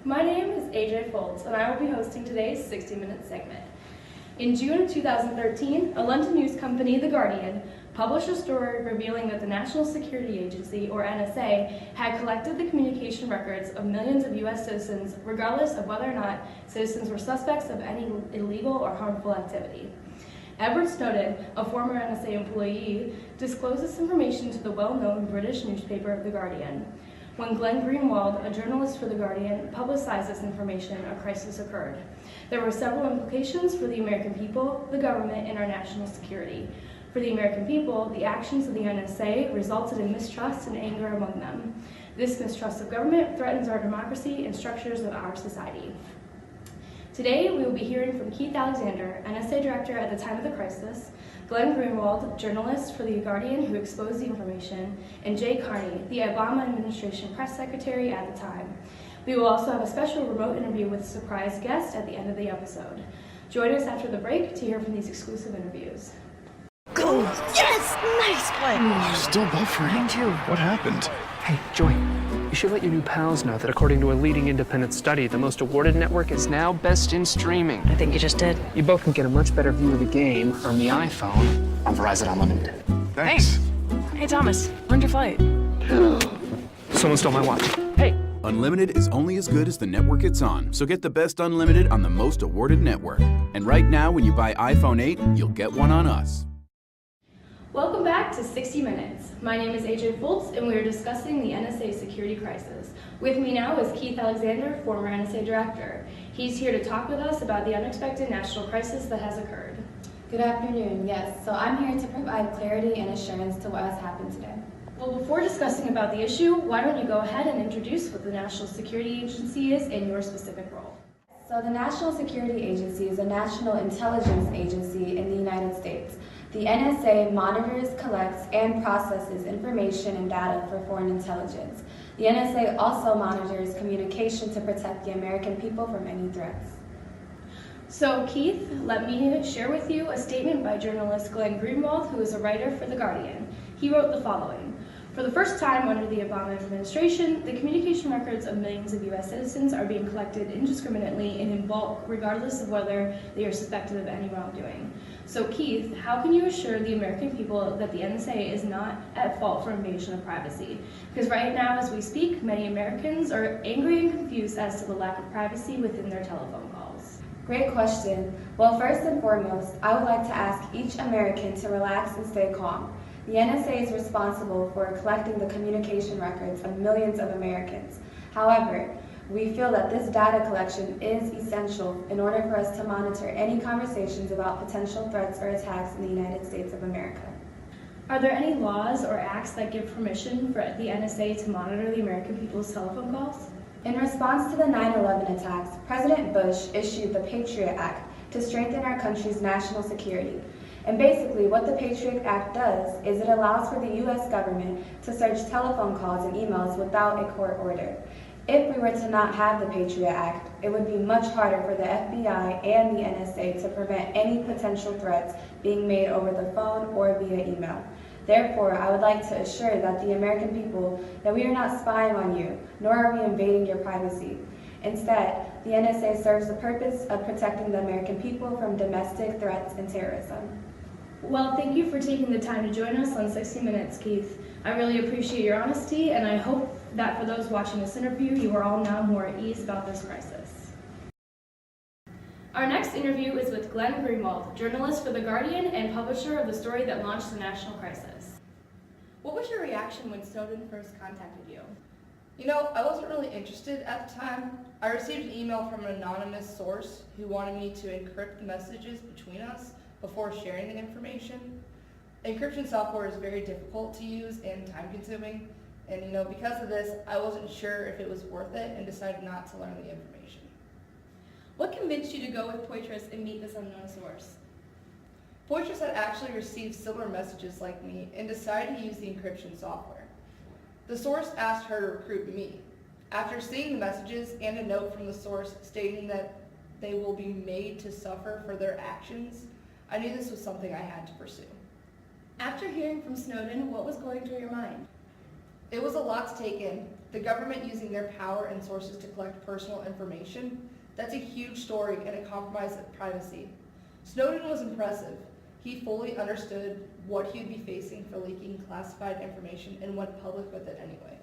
My name is AJ Foltz, and I will be hosting today's 60-minute segment. In June of 2013, a London news company, The Guardian, published a story revealing that the National Security Agency, or NSA, had collected the communication records of millions of U.S. citizens, regardless of whether or not citizens were suspects of any illegal or harmful activity. Edward Snowden, a former NSA employee, disclosed this information to the well-known British newspaper, The Guardian. When Glenn Greenwald, a journalist for The Guardian, publicized this information, a crisis occurred. There were several implications for the American people, the government, and our national security. For the American people, the actions of the NSA resulted in mistrust and anger among them. This mistrust of government threatens our democracy and structures of our society. Today, we will be hearing from Keith Alexander, NSA director at the time of the crisis, Glenn Greenwald, journalist for The Guardian who exposed the information, and Jay Carney, the Obama administration press secretary at the time. We will also have a special remote interview with a surprise guest at the end of the episode. Join us after the break to hear from these exclusive interviews. Go! Yes! Nice play! Still buffering. Mine too. What happened? Hey, Joy, you should let your new pals know that according to a leading independent study, the most awarded network is now best in streaming. I think you just did. You both can get a much better view of the game on the iPhone on Verizon Unlimited. Thanks. Hey, Thomas, when's your flight? Someone stole my watch. Hey! Unlimited is only as good as the network it's on, so get the best unlimited on the most awarded network. And right now, when you buy iPhone 8, you'll get one on us. Welcome back to 60 Minutes. My name is AJ Foltz, and we are discussing the NSA security crisis. With me now is Keith Alexander, former NSA director. He's here to talk with us about the unexpected national crisis that has occurred. Good afternoon. Yes, so I'm here to provide clarity and assurance to what has happened today. Well, before discussing about the issue, why don't you go ahead and introduce what the National Security Agency is and your specific role. So the National Security Agency is a national intelligence agency in the United States. The NSA monitors, collects, and processes information and data for foreign intelligence. The NSA also monitors communication to protect the American people from any threats. So Keith, let me share with you a statement by journalist Glenn Greenwald, who is a writer for The Guardian. He wrote the following. For the first time under the Obama administration, the communication records of millions of U.S. citizens are being collected indiscriminately and in bulk, regardless of whether they are suspected of any wrongdoing. So Keith, how can you assure the American people that the NSA is not at fault for invasion of privacy? Because right now, as we speak, many Americans are angry and confused as to the lack of privacy within their telephone calls. Great question. Well, first and foremost, I would like to ask each American to relax and stay calm. The NSA is responsible for collecting the communication records of millions of Americans. However, we feel that this data collection is essential in order for us to monitor any conversations about potential threats or attacks in the United States of America. Are there any laws or acts that give permission for the NSA to monitor the American people's telephone calls? In response to the 9/11 attacks, President Bush issued the Patriot Act to strengthen our country's national security. And basically what the Patriot Act does is it allows for the U.S. government to search telephone calls and emails without a court order. If we were to not have the Patriot Act, it would be much harder for the FBI and the NSA to prevent any potential threats being made over the phone or via email. Therefore, I would like to assure that the American people that we are not spying on you, nor are we invading your privacy. Instead, the NSA serves the purpose of protecting the American people from domestic threats and terrorism. Well, thank you for taking the time to join us on 60 Minutes, Keith. I really appreciate your honesty, and I hope that for those watching this interview, you are all now more at ease about this crisis. Our next interview is with Glenn Greenwald, journalist for The Guardian and publisher of the story that launched the national crisis. What was your reaction when Snowden first contacted you? You know, I wasn't really interested at the time. I received an email from an anonymous source who wanted me to encrypt messages between us before sharing the information. Encryption software is very difficult to use and time-consuming, and because of this, I wasn't sure if it was worth it and decided not to learn the information. What convinced you to go with Poitras and meet this unknown source? Poitras had actually received similar messages like me and decided to use the encryption software. The source asked her to recruit me. After seeing the messages and a note from the source stating that they will be made to suffer for their actions, I knew this was something I had to pursue. After hearing from Snowden, what was going through your mind? It was a lot to take in. the government using their power and sources to collect personal information, that's a huge story and a compromise of privacy. Snowden was impressive. He fully understood what he would be facing for leaking classified information and went public with it anyway.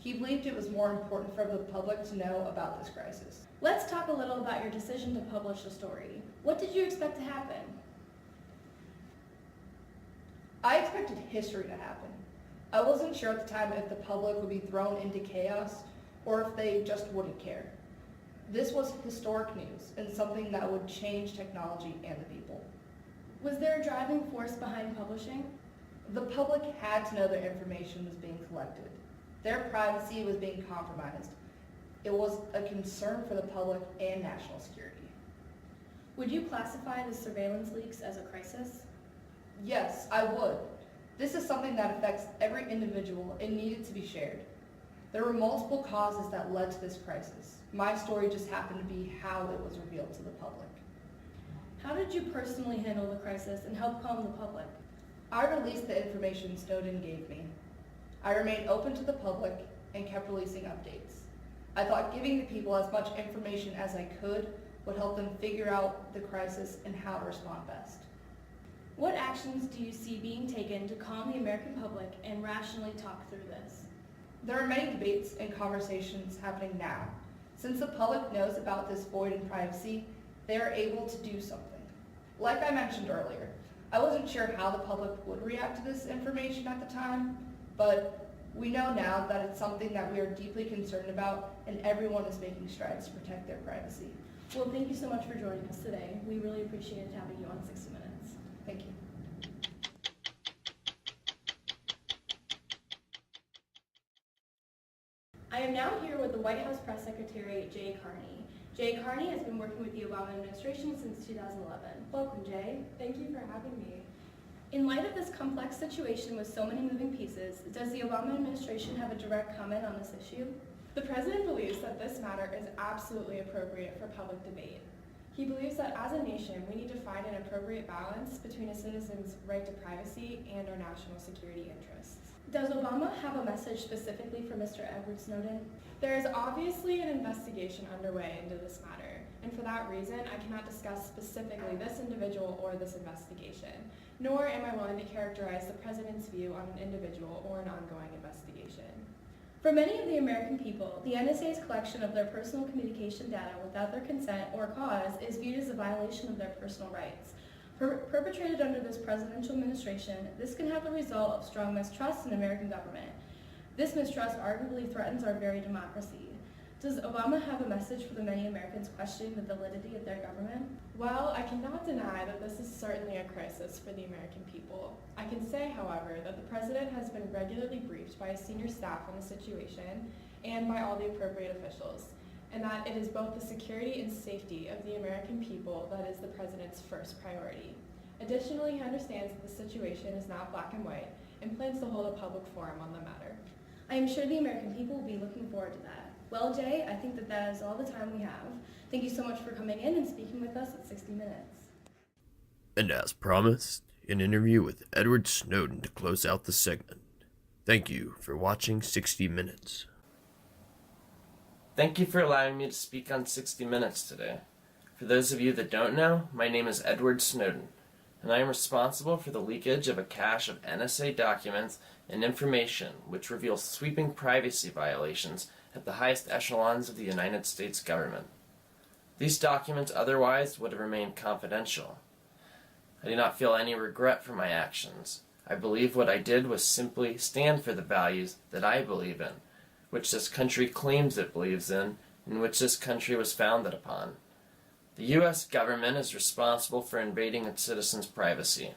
He believed it was more important for the public to know about this crisis. Let's talk a little about your decision to publish the story. What did you expect to happen? I expected history to happen. I wasn't sure at the time if the public would be thrown into chaos or if they just wouldn't care. This was historic news and something that would change technology and the people. Was there a driving force behind publishing? The public had to know their information was being collected. Their privacy was being compromised. It was a concern for the public and national security. Would you classify the surveillance leaks as a crisis? Yes, I would. This is something that affects every individual and needed to be shared. There were multiple causes that led to this crisis. My story just happened to be how it was revealed to the public. How did you personally handle the crisis and help calm the public? I released the information Snowden gave me. I remained open to the public and kept releasing updates. I thought giving the people as much information as I could would help them figure out the crisis and how to respond best. What actions do you see being taken to calm the American public and rationally talk through this? There are many debates and conversations happening now. Since the public knows about this void in privacy, they are able to do something. Like I mentioned earlier, I wasn't sure how the public would react to this information at the time, but we know now that it's something that we are deeply concerned about and everyone is making strides to protect their privacy. Well, thank you so much for joining us today. We really appreciated having you on 60 Minutes. Thank you. I am now here with the White House Press Secretary, Jay Carney. Jay Carney has been working with the Obama administration since 2011. Welcome, Jay. Thank you for having me. In light of this complex situation with so many moving pieces, does the Obama administration have a direct comment on this issue? The President believes that this matter is absolutely appropriate for public debate. He believes that as a nation, we need to find an appropriate balance between a citizen's right to privacy and our national security interests. Does Obama have a message specifically for Mr. Edward Snowden? There is obviously an investigation underway into this matter, and for that reason, I cannot discuss specifically this individual or this investigation, nor am I willing to characterize the President's view on an individual or an ongoing investigation. For many of the American people, the NSA's collection of their personal communication data without their consent or cause is viewed as a violation of their personal rights. Perpetrated under this presidential administration, this can have the result of strong mistrust in American government. This mistrust arguably threatens our very democracy. Does Obama have a message for the many Americans questioning the validity of their government? While I cannot deny that this is certainly a crisis for the American people, I can say, however, that the President has been regularly briefed by his senior staff on the situation and by all the appropriate officials, and that it is both the security and safety of the American people that is the President's first priority. Additionally, he understands that the situation is not black and white and plans to hold a public forum on the matter. I am sure the American people will be looking forward to that. Well, Jay, I think that is all the time we have. Thank you so much for coming in and speaking with us at 60 Minutes. And as promised, an interview with Edward Snowden to close out the segment. Thank you for watching 60 Minutes. Thank you for allowing me to speak on 60 Minutes today. For those of you that don't know, my name is Edward Snowden, and I am responsible for the leakage of a cache of NSA documents and information which reveals sweeping privacy violations at the highest echelons of the United States government. These documents otherwise would have remained confidential. I do not feel any regret for my actions. I believe what I did was simply stand for the values that I believe in, which this country claims it believes in, and which this country was founded upon. The U.S. government is responsible for invading its citizens' privacy.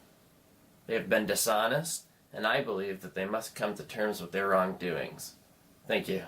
They have been dishonest, and I believe that they must come to terms with their wrongdoings. Thank you.